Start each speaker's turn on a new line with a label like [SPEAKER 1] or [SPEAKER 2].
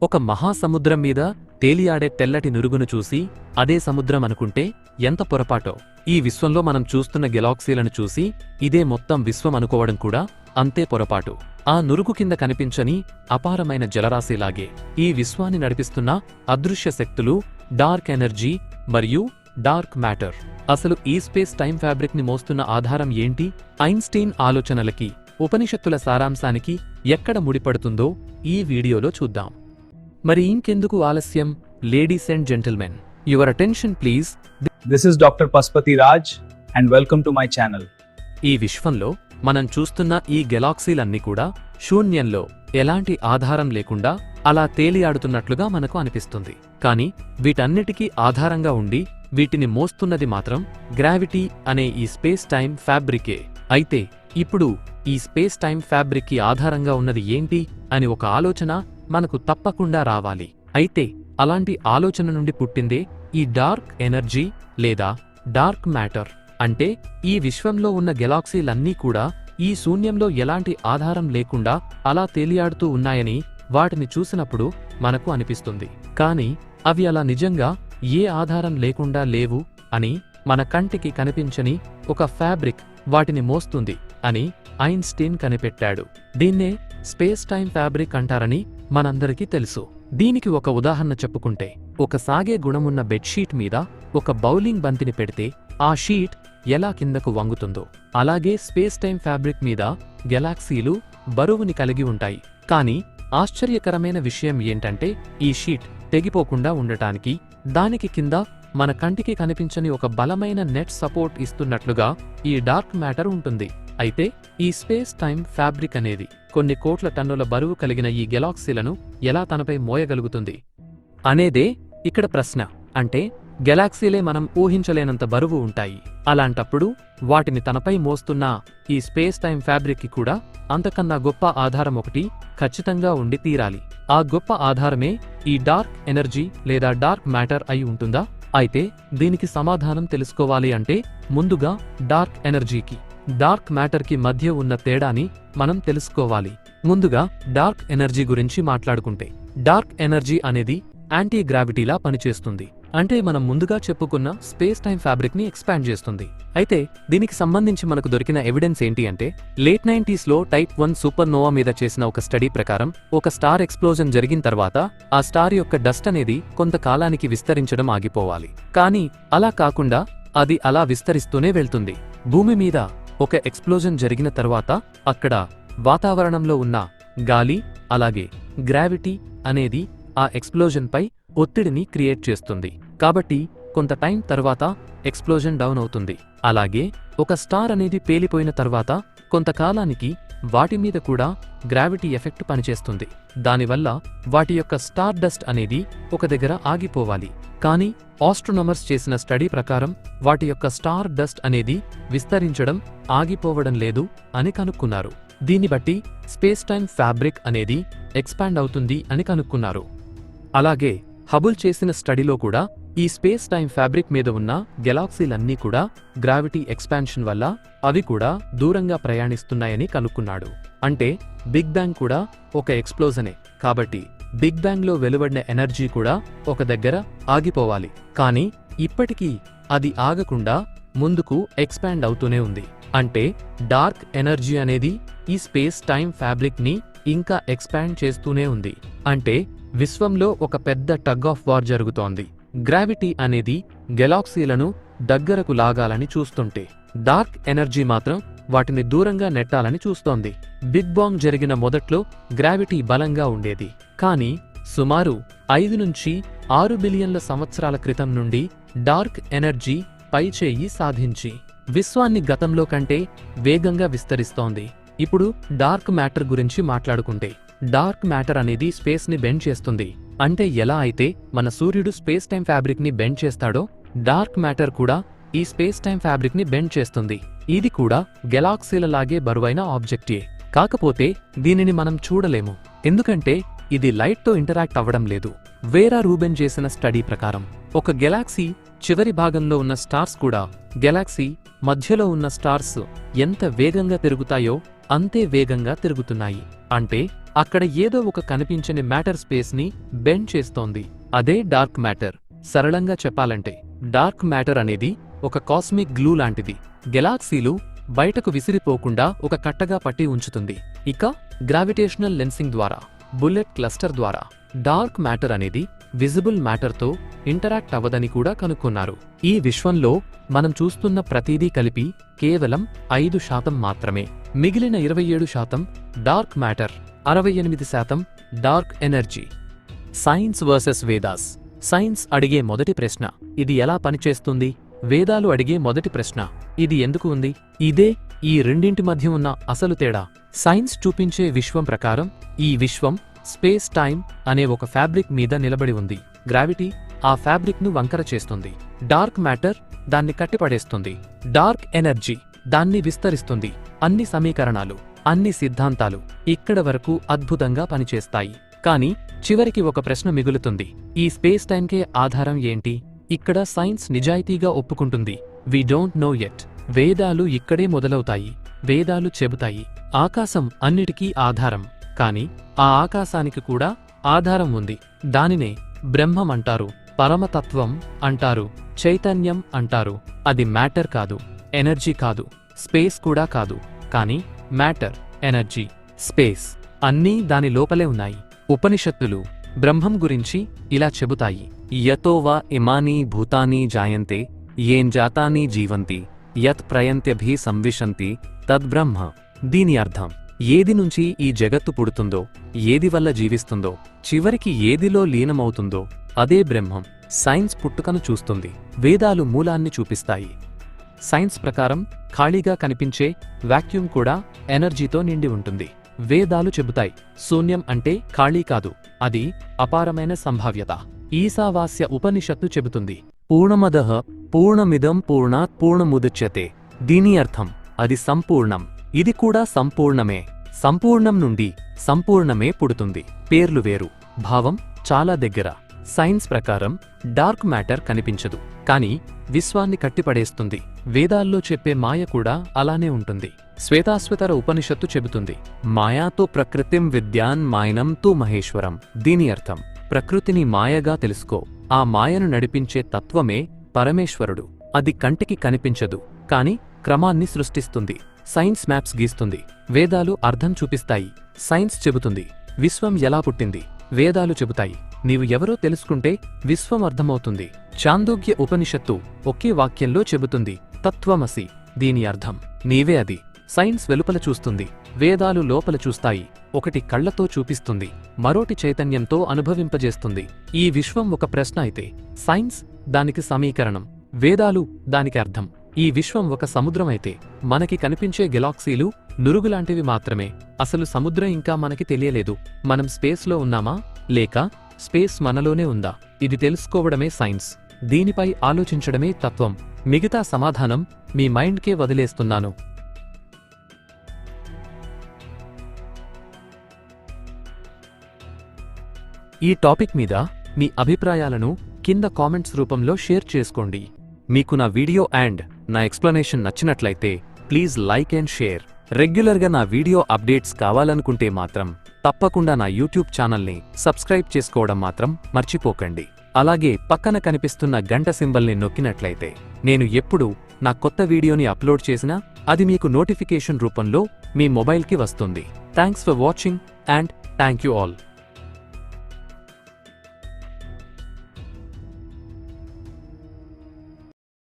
[SPEAKER 1] ఒక మహాసముద్రం మీద తేలియాడే తెల్లటి నురుగును చూసి అదే సముద్రం అనుకుంటే ఎంత పొరపాటో. ఈ విశ్వంలో మనం చూస్తున్న గెలాక్సీలను చూసి ఇదే మొత్తం విశ్వం అనుకోవడం కూడా అంతే పొరపాటు. ఆ నురుగు కింద కనిపించని అపారమైన జలరాశిలాగే ఈ విశ్వాన్ని నడిపిస్తున్న అదృశ్య శక్తులు డార్క్ ఎనర్జీ మరియు డార్క్ మ్యాటర్. అసలు ఈ స్పేస్ టైం ఫ్యాబ్రిక్ ని మోస్తున్న ఆధారం ఏంటి? ఐన్స్టీన్ ఆలోచనలకి, ఉపనిషత్తుల సారాంశానికి ఎక్కడ ముడిపడుతుందో ఈ వీడియోలో చూద్దాం. మరి ఇంకెందుకు ఆలస్యం? Ladies and gentlemen, your attention please.
[SPEAKER 2] This is Dr. Paspati Raj and welcome to my channel.
[SPEAKER 1] ఈ విశ్వంలో మనం చూస్తున్న ఈ గెలాక్సీలన్నీ కూడా శూన్యంలో ఎలాంటి ఆధారం లేకుండా అలా తేలియాడుతున్నట్లుగా మనకు అనిపిస్తుంది. కానీ వీటన్నిటికీ ఆధారంగా ఉండి వీటిని మోస్తున్నది మాత్రం గ్రావిటీ అనే ఈ స్పేస్ టైం ఫ్యాబ్రికే. అయితే ఇప్పుడు ఈ స్పేస్ టైం ఫ్యాబ్రిక్ కి ఆధారంగా ఉన్నది ఏంటి అని ఒక ఆలోచన మనకు తప్పకుండా రావాలి. అయితే అలాంటి ఆలోచన నుండి పుట్టిందే ఈ డార్క్ ఎనర్జీ లేదా డార్క్ మ్యాటర్. అంటే ఈ విశ్వంలో ఉన్న గెలాక్సీలన్నీ కూడా ఈ శూన్యంలో ఎలాంటి ఆధారం లేకుండా అలా తేలియాడుతూ ఉన్నాయని వాటిని చూసినప్పుడు మనకు అనిపిస్తుంది. కానీ అవి అలా నిజంగా ఏ ఆధారం లేకుండా లేవు అని, మన కంటికి కనిపించని ఒక ఫ్యాబ్రిక్ వాటిని మోస్తుంది అని ఐన్స్టీన్ కనిపెట్టాడు. దీన్నే స్పేస్ టైం ఫ్యాబ్రిక్ అంటారని మనందరికీ తెలుసు. దీనికి ఒక ఉదాహరణ చెప్పుకుంటే, ఒక సాగే గుణమున్న బెడ్షీట్ మీద ఒక బౌలింగ్ బంతిని పెడితే ఆ షీట్ ఎలా కిందకు వంగుతుందో, అలాగే స్పేస్ టైం ఫ్యాబ్రిక్ మీద గెలాక్సీలు బరువుని కలిగి ఉంటాయి. కానీ ఆశ్చర్యకరమైన విషయం ఏంటంటే, ఈ షీట్ తెగిపోకుండా ఉండటానికి దానికి కింద మన కంటికి కనిపించని ఒక బలమైన నెట్ సపోర్ట్ ఇస్తున్నట్లుగా ఈ డార్క్ మ్యాటర్ ఉంటుంది. అయితే ఈ స్పేస్ టైం ఫ్యాబ్రిక్ అనేది కొన్ని కోట్ల టన్నుల బరువు కలిగిన ఈ గెలాక్సీలను ఎలా తనపై మోయగలుగుతుంది అనేదే ఇక్కడ ప్రశ్న. అంటే గెలాక్సీలే మనం ఊహించలేనంత బరువు ఉంటాయి. అలాంటప్పుడు వాటిని తనపై మోస్తున్న ఈ స్పేస్ టైం ఫ్యాబ్రిక్ కి కూడా అంతకన్నా గొప్ప ఆధారం ఒకటి ఖచ్చితంగా ఉండి తీరాలి. ఆ గొప్ప ఆధారమే ఈ డార్క్ ఎనర్జీ లేదా డార్క్ మ్యాటర్ అయి ఉంటుందా? అయితే దీనికి సమాధానం తెలుసుకోవాలి అంటే ముందుగా డార్క్ ఎనర్జీకి, డార్క్ మ్యాటర్ కి మధ్య ఉన్న తేడాని మనం తెలుసుకోవాలి. ముందుగా డార్క్ ఎనర్జీ గురించి మాట్లాడుకుంటే, డార్క్ ఎనర్జీ అనేది యాంటీ గ్రావిటీలా పనిచేస్తుంది. అంటే మనం ముందుగా చెప్పుకున్న స్పేస్ టైం ఫ్యాబ్రిక్ ని ఎక్స్పాండ్ చేస్తుంది. అయితే దీనికి సంబంధించి మనకు దొరికిన ఎవిడెన్స్ ఏంటి అంటే, లేట్ 90s లో టైప్ 1 సూపర్ నోవా మీద చేసిన ఒక స్టడీ ప్రకారం, ఒక స్టార్ ఎక్స్ప్లోజన్ జరిగిన తర్వాత ఆ స్టార్ యొక్క డస్ట్ అనేది కొంతకాలానికి విస్తరించడం ఆగిపోవాలి. కానీ అలా కాకుండా అది అలా విస్తరిస్తూనే వెళ్తుంది. భూమి మీద ఒక ఎక్స్ప్లోజన్ జరిగిన తర్వాత అక్కడ వాతావరణంలో ఉన్న గాలి అలాగే గ్రావిటీ అనేది ఆ ఎక్స్ప్లోజన్ పై ఒత్తిడిని క్రియేట్ చేస్తుంది. కాబట్టి కొంత టైం తర్వాత ఎక్స్ప్లోజన్ డౌన్ అవుతుంది. అలాగే ఒక స్టార్ అనేది పేలిపోయిన తర్వాత కొంతకాలానికి వాటి మీద కూడా గ్రావిటీ ఎఫెక్ట్ పనిచేస్తుంది. దానివల్ల వాటి యొక్క స్టార్ డస్ట్ అనేది ఒక దగ్గర ఆగిపోవాలి. కానీ ఆస్ట్రోనమర్స్ చేసిన స్టడీ ప్రకారం వాటి యొక్క స్టార్ డస్ట్ అనేది విస్తరించడం ఆగిపోవడం లేదు అని కనుక్కున్నారు. దీన్ని బట్టి స్పేస్ టైం ఫ్యాబ్రిక్ అనేది ఎక్స్పాండ్ అవుతుంది అని కనుక్కున్నారు. అలాగే హబుల్ చేసిన స్టడీలో కూడా ఈ స్పేస్ టైం ఫ్యాబ్రిక్ మీద ఉన్న గెలాక్సీలన్నీ కూడా గ్రావిటీ ఎక్స్పాన్షన్ వల్ల అవి కూడా దూరంగా ప్రయాణిస్తున్నాయని కనుక్కున్నాడు. అంటే బిగ్ బ్యాంగ్ కూడా ఒక ఎక్స్ప్లోజనే. కాబట్టి బిగ్ బ్యాంగ్ లో వెలువడిన ఎనర్జీ కూడా ఒక దగ్గర ఆగిపోవాలి. కానీ ఇప్పటికీ అది ఆగకుండా ముందుకు ఎక్స్పాండ్ అవుతూనే ఉంది. అంటే డార్క్ ఎనర్జీ అనేది ఈ స్పేస్ టైం ఫ్యాబ్రిక్ ని ఇంకా ఎక్స్పాండ్ చేస్తూనే ఉంది. అంటే విశ్వంలో ఒక పెద్ద టగ్ ఆఫ్ వార్ జరుగుతోంది. గ్రావిటీ అనేది గెలాక్సీలను దగ్గరకు లాగాలని చూస్తుంటే, డార్క్ ఎనర్జీ మాత్రం వాటిని దూరంగా నెట్టాలని చూస్తోంది. బిగ్ బాంగ్ జరిగిన మొదట్లో గ్రావిటీ బలంగా ఉండేది. కానీ సుమారు 5 నుంచి 6 బిలియన్ల సంవత్సరాల క్రితం నుండి డార్క్ ఎనర్జీ పైచేయి సాధించి విశ్వాన్ని గతంలో కంటే వేగంగా విస్తరిస్తోంది. ఇప్పుడు డార్క్ మ్యాటర్ గురించి మాట్లాడుకుంటే, డార్క్ మ్యాటర్ అనేది స్పేస్ ని బెండ్ చేస్తుంది. అంటే ఎలా అయితే మన సూర్యుడు స్పేస్ టైం ఫ్యాబ్రిక్ ని బెండ్ చేస్తాడో, డార్క్ మ్యాటర్ కూడా ఈ స్పేస్ టైం ఫ్యాబ్రిక్ ని బెండ్ చేస్తుంది. ఇది కూడా గెలాక్సీలలాగే బరువైన ఆబ్జెక్టే. కాకపోతే దీనిని మనం చూడలేము, ఎందుకంటే ఇది లైట్ తో ఇంటరాక్ట్ అవ్వడం లేదు. వేరా రూబెన్ చేసిన స్టడీ ప్రకారం ఒక గెలాక్సీ చివరి భాగంలో ఉన్న స్టార్స్ కూడా గెలాక్సీ మధ్యలో ఉన్న స్టార్స్ ఎంత వేగంగా తిరుగుతాయో అంతే వేగంగా తిరుగుతున్నాయి. అంటే అక్కడ ఏదో ఒక కనిపించని మ్యాటర్ స్పేస్ని బెండ్ చేస్తోంది. అదే డార్క్ మ్యాటర్. సరళంగా చెప్పాలంటే డార్క్ మ్యాటర్ అనేది ఒక కాస్మిక్ గ్లూ లాంటిది. గెలాక్సీలు బయటకు విసిరిపోకుండా ఒక కట్టగా పట్టి ఉంచుతుంది. ఇక గ్రావిటేషనల్ లెన్సింగ్ ద్వారా, బుల్లెట్ క్లస్టర్ ద్వారా డార్క్ మ్యాటర్ అనేది విజిబుల్ మ్యాటర్తో ఇంటరాక్ట్ అవ్వదని కూడా కనుక్కున్నారు. ఈ విశ్వంలో మనం చూస్తున్న ప్రతిదీ కలిపి కేవలం 5% మాత్రమే. మిగిలిన 27% dark matter, 68% dark energy. Science versus Vedas. Science అడిగే మొదటి ప్రశ్న, ఇది ఎలా పనిచేస్తుంది? వేదాలు అడిగే మొదటి ప్రశ్న, ఇది ఎందుకు ఉంది? ఇదే ఈ రెండింటి మధ్య ఉన్న అసలు తేడా. సైన్స్ చూపించే విశ్వం ప్రకారం ఈ విశ్వం స్పేస్ టైం అనే ఒక ఫ్యాబ్రిక్ మీద నిలబడి ఉంది. గ్రావిటీ ఆ ఫ్యాబ్రిక్ ను వంకర చేస్తుంది. డార్క్ మ్యాటర్ దాన్ని కట్టిపడేస్తుంది. డార్క్ ఎనర్జీ దాన్ని విస్తరిస్తుంది. అన్ని సమీకరణాలు, అన్ని సిద్ధాంతాలు ఇక్కడ వరకు అద్భుతంగా పనిచేస్తాయి. కానీ చివరికి ఒక ప్రశ్న మిగులుతుంది. ఈ స్పేస్ టైంకే ఆధారం ఏంటి? ఇక్కడ సైన్స్ నిజాయితీగా ఒప్పుకుంటుంది, వి డోంట్ నో యెట్. వేదాలు ఇక్కడే మొదలవుతాయి. వేదాలు చెబుతాయి, ఆకాశం అన్నిటికీ ఆధారం. కాని ఆ ఆకాశానికి కూడా ఆధారం ఉంది. దానినే బ్రహ్మం అంటారు, పరమతత్వం అంటారు, చైతన్యం అంటారు. అది మ్యాటర్ కాదు, ఎనర్జీ కాదు, స్పేస్ కూడా కాదు. కానీ మ్యాటర్, ఎనర్జీ, స్పేస్ అన్నీ దాని లోపలే ఉన్నాయి. ఉపనిషత్తులు బ్రహ్మం గురించి ఇలా చెబుతాయి, యతో వా ఇమాని భూతాని జాయంతే ఏం జాతాని జీవంతి యత్ ప్రయంత్యభి సంవిశంతి తద్బ్రహ్మ. దీని అర్థం, ఏది నుంచి ఈ జగత్తు పుడుతుందో, ఏది వల్ల జీవిస్తుందో, చివరికి ఏదిలో లీనమవుతుందో అదే బ్రహ్మం. సైన్స్ పుట్టుకను చూస్తుంది, వేదాలు మూలాన్ని చూపిస్తాయి. సైన్స్ ప్రకారం ఖాళీగా కనిపించే వాక్యూమ్ కూడా ఎనర్జీతో నిండి ఉంటుంది. వేదాలు చెబుతాయి, శూన్యం అంటే ఖాళీ కాదు, అది అపారమైన సంభావ్యత. ఈశావాస్య ఉపనిషత్తు చెబుతుంది, పూర్ణమదః పూర్ణమిదం పూర్ణాత్ పూర్ణముదచ్యతే. దీని అర్థం, అది సంపూర్ణం, ఇది కూడా సంపూర్ణమే. సంపూర్ణం నుండి సంపూర్ణమే పుడుతుంది. పేర్లు వేరు, భావం చాలా దగ్గర. సైన్స్ ప్రకారం డార్క్ మ్యాటర్ కనిపించదు, కానీ విశ్వాన్ని కట్టిపడేస్తుంది. వేదాల్లో చెప్పే మాయ కూడా అలానే ఉంటుంది. శ్వేతాశ్వతర ఉపనిషత్తు చెబుతుంది, మాయాతో ప్రకృతిం విద్యాన్ మాయనం తు మహేశ్వరం. దీని అర్థం, ప్రకృతిని మాయగా తెలుసుకో, ఆ మాయను నడిపించే తత్వమే పరమేశ్వరుడు. అది కంటికి కనిపించదు, కాని క్రమాన్ని సృష్టిస్తుంది. సైన్స్ మ్యాప్స్ గీస్తుంది, వేదాలు అర్థం చూపిస్తాయి. సైన్స్ చెబుతుంది, విశ్వం ఎలా పుట్టింది, వేదాలు చెబుతాయి, నీవు ఎవరో తెలుసుకుంటే విశ్వం అర్థమవుతుంది. చాందోగ్య ఉపనిషత్తు ఒకే వాక్యంలో చెబుతుంది, తత్వమసి. దీని అర్థం, నీవే అది. సైన్స్ వెలుపల చూస్తుంది, వేదాలు లోపల చూస్తాయి. ఒకటి కళ్లతో చూపిస్తుంది, మరోటి చైతన్యంతో అనుభవింపజేస్తుంది. ఈ విశ్వం ఒక ప్రశ్న అయితే సైన్స్ దానికి సమీకరణం, వేదాలు దానికి అర్థం. ఈ విశ్వం ఒక సముద్రమైతే మనకి కనిపించే గెలాక్సీలు నురుగులాంటివి మాత్రమే. అసలు సముద్రం ఇంకా మనకి తెలియలేదు. మనం స్పేస్లో ఉన్నామా, లేక స్పేస్ మనలోనే ఉందా? ఇది తెలుసుకోవడమే సైన్స్. దీనిపై ఆలోచించడమే తత్వం. మిగతా సమాధానం మీ మైండ్కే వదిలేస్తున్నాను. ఈ టాపిక్ మీద మీ అభిప్రాయాలను కింద కామెంట్స్ రూపంలో షేర్ చేసుకోండి. మీకు నా వీడియో అండ్ నా ఎక్స్ప్లనేషన్ నచ్చినట్లయితే ప్లీజ్ లైక్ అండ్ షేర్. రెగ్యులర్గా నా వీడియో అప్డేట్స్ కావాలనుకుంటే మాత్రం తప్పకుండా నా యూట్యూబ్ ఛానల్ని సబ్స్క్రైబ్ చేసుకోవడం మాత్రం మర్చిపోకండి. అలాగే పక్కన కనిపిస్తున్న గంట సింబల్ని నొక్కినట్లయితే నేను ఎప్పుడు నా కొత్త వీడియోని అప్లోడ్ చేసినా అది మీకు నోటిఫికేషన్ రూపంలో మీ మొబైల్కి వస్తుంది. Thanks for watching and thank you all.